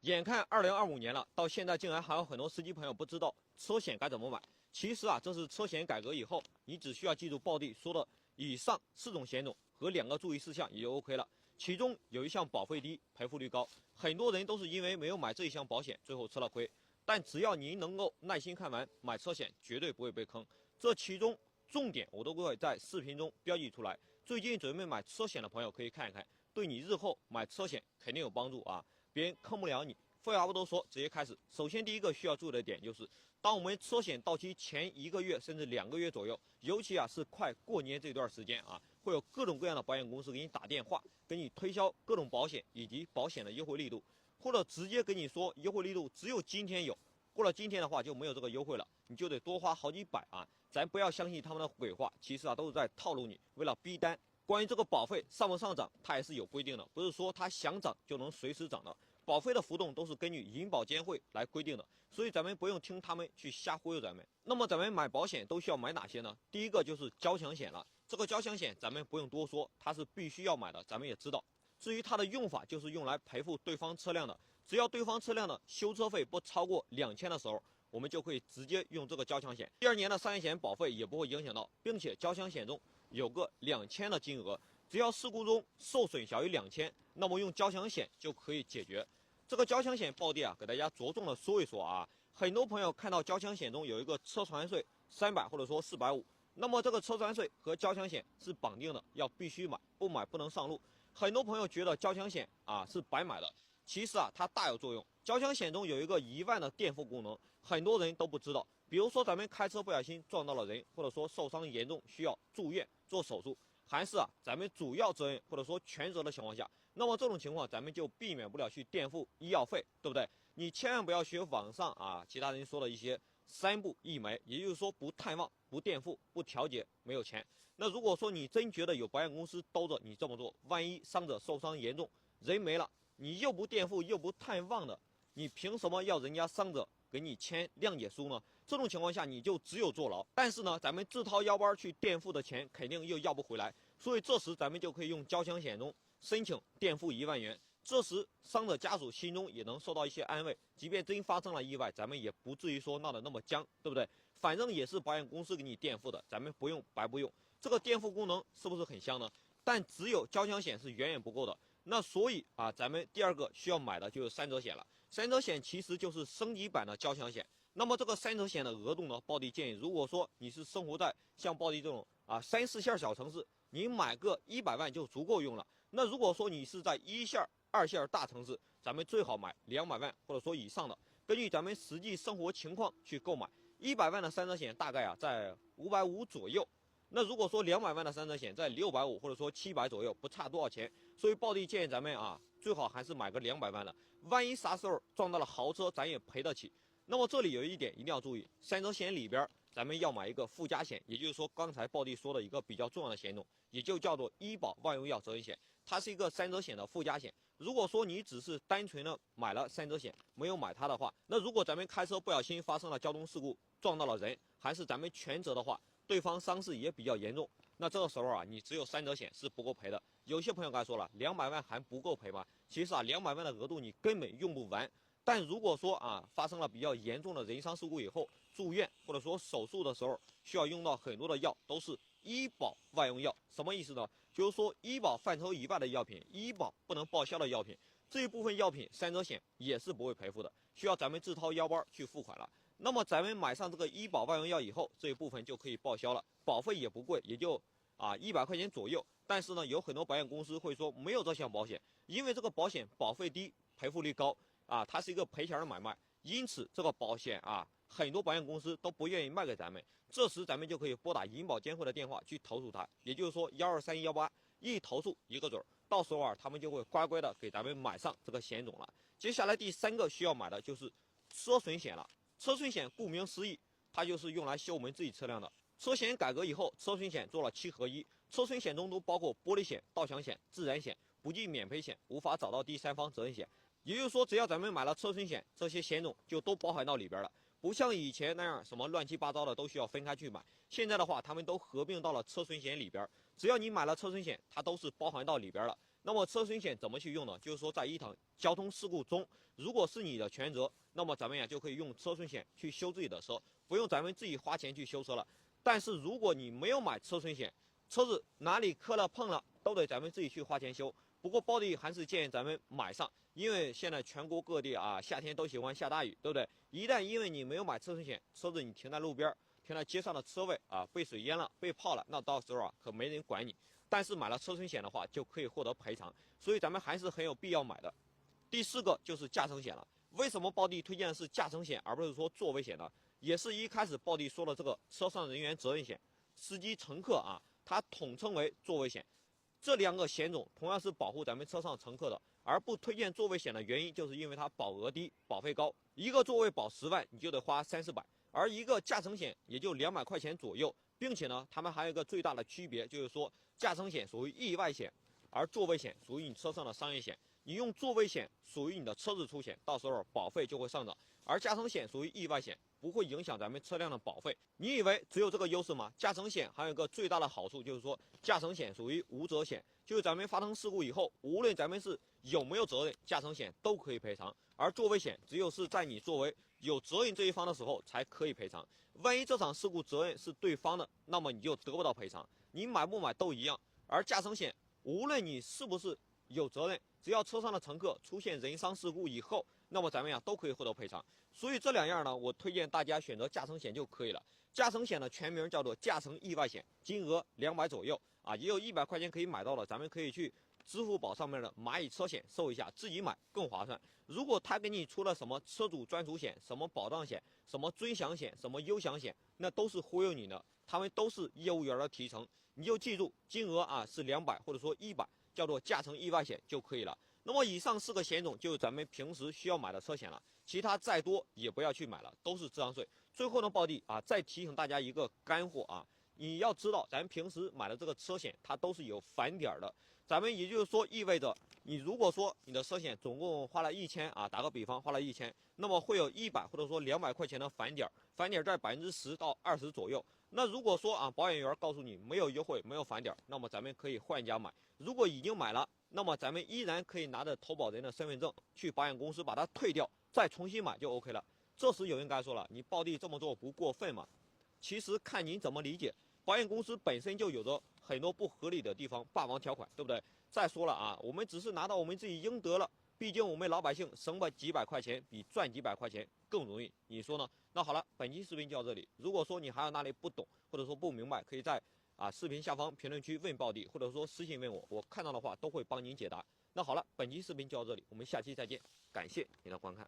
眼看2025年了，到现在竟然还有很多司机朋友不知道车险该怎么买。其实啊，这是车险改革以后，你只需要记住报地说的以上4种险种和2个注意事项也就 OK 了。其中有一项保费低、赔付率高，很多人都是因为没有买这一项保险，最后吃了亏。但只要您能够耐心看完，买车险绝对不会被坑。这其中重点我都会在视频中标记出来。最近准备买车险的朋友可以看一看，对你日后买车险肯定有帮助啊！别人坑不了你。废话不多说，直接开始。首先，第一个需要注意的点就是，当我们车险到期前1个月甚至2个月左右，尤其是快过年这段时间啊，会有各种各样的保险公司给你打电话，给你推销各种保险以及保险的优惠力度，或者直接跟你说优惠力度只有今天有，过了今天的话就没有这个优惠了，你就得多花好几百啊！咱不要相信他们的鬼话，其实都是在套路你，为了逼单。关于这个保费上不上涨，它也是有规定的，不是说它想涨就能随时涨的。保费的浮动都是根据银保监会来规定的，所以咱们不用听他们去瞎忽悠咱们。那么咱们买保险都需要买哪些呢？第一个就是交强险了，这个交强险咱们不用多说，它是必须要买的，咱们也知道。至于它的用法，就是用来赔付对方车辆的，只要对方车辆的修车费不超过2000的时候，我们就可以直接用这个交强险。第2年的商业险保费也不会影响到，并且交强险中有个2000的金额。只要事故中受损小于2000，那么用交强险就可以解决。这个交强险报地给大家着重的说一说啊。很多朋友看到交强险中有一个车船税300或者说450，那么这个车船税和交强险是绑定的，要必须买，不买不能上路。很多朋友觉得交强险是白买的，其实它大有作用。交强险中有一个1万的垫付功能，很多人都不知道。比如说咱们开车不小心撞到了人，或者说受伤严重需要住院做手术，还是咱们主要责任或者说全责的情况下，那么这种情况咱们就避免不了去垫付医药费，对不对？你千万不要学网上其他人说的一些3不1没，也就是说不探望、不垫付、不调解，没有钱。那如果说你真觉得有保险公司兜着你这么做，万一伤者受伤严重，人没了，你又不垫付又不探望的，你凭什么要人家伤者给你签谅解书呢？这种情况下你就只有坐牢。但是呢，咱们自掏腰包去垫付的钱肯定又要不回来，所以这时咱们就可以用交强险中申请垫付1万元。这时伤者家属心中也能受到一些安慰，即便真发生了意外，咱们也不至于说闹得那么僵，对不对？反正也是保险公司给你垫付的，咱们不用白不用。这个垫付功能是不是很香呢？但只有交强险是远远不够的。那所以咱们第2个需要买的就是3者险了。3者险其实就是升级版的交强险。那么这个3者险的额度呢，报地建议，如果说你是生活在像报地这种3、4线小城市，你买个100万就足够用了。那如果说你是在1线、2线大城市，咱们最好买200万或者说以上的，根据咱们实际生活情况去购买。100万的3者险大概在550左右。那如果说200万的3者险在650或者说700左右，不差多少钱。所以报地建议咱们最好还是买个200万的，万一啥时候撞到了豪车，咱也赔得起。那么这里有一点一定要注意，3者险里边咱们要买一个附加险，也就是说刚才报地说的一个比较重要的险种，也就叫做医保万用药责任险，它是一个3者险的附加险。如果说你只是单纯的买了3者险，没有买它的话，那如果咱们开车不小心发生了交通事故，撞到了人，还是咱们全责的话，对方伤势也比较严重，那这个时候你只有3者险是不够赔的。有些朋友刚才说了，200万还不够赔吗？其实200万的额度你根本用不完。但如果说发生了比较严重的人伤事故以后，住院或者说手术的时候需要用到很多的药，都是医保万用药。什么意思呢？就是说医保范畴以外的药品，医保不能报销的药品，这一部分药品3者险也是不会赔付的，需要咱们自掏腰包去付款了。那么咱们买上这个医保万用药以后，这一部分就可以报销了，保费也不贵，也就100块钱左右。但是呢，有很多保险公司会说没有这项保险，因为这个保险保费低，赔付率高它是一个赔钱的买卖，因此这个保险很多保险公司都不愿意卖给咱们。这时咱们就可以拨打银保监会的电话去投诉他，也就是说12318，一投诉一个准，到时候他们就会乖乖的给咱们买上这个险种了。接下来第3个需要买的就是车损险了。车损险顾名思义，它就是用来修我们自己车辆的。车险改革以后，车损险做了7合1，车损险中都包括玻璃险、盗抢险、自燃险、不计免赔险、无法找到第三方责任险。也就是说，只要咱们买了车损险，这些险种就都包含到里边了，不像以前那样什么乱七八糟的都需要分开去买。现在的话，他们都合并到了车损险里边，只要你买了车损险，它都是包含到里边了。那么车损险怎么去用呢？就是说在一场交通事故中，如果是你的全责，那么咱们呀就可以用车损险去修自己的车，不用咱们自己花钱去修车了。但是如果你没有买车损险，车子哪里磕了碰了都得咱们自己去花钱修。不过包弟还是建议咱们买上，因为现在全国各地啊夏天都喜欢下大雨，对不对？一旦因为你没有买车损险，车子你停在路边，停在街上的车位啊被水淹了、被泡了，那到时候啊可没人管你。但是买了车损险的话，就可以获得赔偿，所以咱们还是很有必要买的。第4个就是驾乘险了。为什么包弟推荐的是驾乘险，而不是说座位险呢？也是一开始包弟说的这个车上人员责任险，司机乘客啊，它统称为座位险。这2个险种同样是保护咱们车上乘客的，而不推荐座位险的原因，就是因为它保额低、保费高，一个座位保10万，你就得花300-400，而一个驾乘险也就200块钱左右。并且呢，他们还有一个最大的区别，就是说驾乘险属于意外险，而座位险属于你车上的商业险。你用座位险属于你的车子出险，到时候保费就会上涨；而驾乘险属于意外险，不会影响咱们车辆的保费。你以为只有这个优势吗？驾乘险还有一个最大的好处，就是说驾乘险属于无责险，就是咱们发生事故以后，无论咱们是有没有责任，驾乘险都可以赔偿。而座位险只有是在你作为有责任这一方的时候才可以赔偿。万一这场事故责任是对方的，那么你就得不到赔偿，你买不买都一样。而驾乘险，无论你是不是有责任，只要车上的乘客出现人伤事故以后，那么咱们呀都可以获得赔偿。所以这2样呢，我推荐大家选择驾乘险就可以了。驾乘险的全名叫做驾乘意外险，金额200左右啊，也有100块钱可以买到了，咱们可以去支付宝上面的蚂蚁车险搜一下，自己买更划算。如果他给你出了什么车主专属险、什么保障险、什么尊享险、什么优享险，那都是忽悠你的，他们都是业务员的提成。你就记住金额啊是200或者说100，叫做驾乘意外险就可以了。那么以上4个险种就是咱们平时需要买的车险了，其他再多也不要去买了，都是智商税。最后呢，包弟啊再提醒大家一个干货啊，你要知道咱平时买的这个车险它都是有返点的，咱们也就是说意味着你如果说你的车险总共花了1000啊，打个比方花了1000，那么会有100或者说200块钱的返点，返点在10%到20%左右。那如果说啊保险员告诉你没有优惠没有返点，那么咱们可以换家买。如果已经买了，那么咱们依然可以拿着投保人的身份证去保险公司把它退掉，再重新买就 OK 了。这时有人该说了，你包弟这么做不过分吗？其实看您怎么理解，保险公司本身就有着很多不合理的地方，霸王条款，对不对？再说了啊，我们只是拿到我们自己应得了，毕竟我们老百姓省个几百块钱比赚几百块钱更容易，你说呢？那好了，本期视频就到这里。如果说你还有哪里不懂或者说不明白，可以在视频下方评论区问包弟，或者说私信问我，我看到的话都会帮您解答。那好了，本期视频就到这里，我们下期再见，感谢您的观看。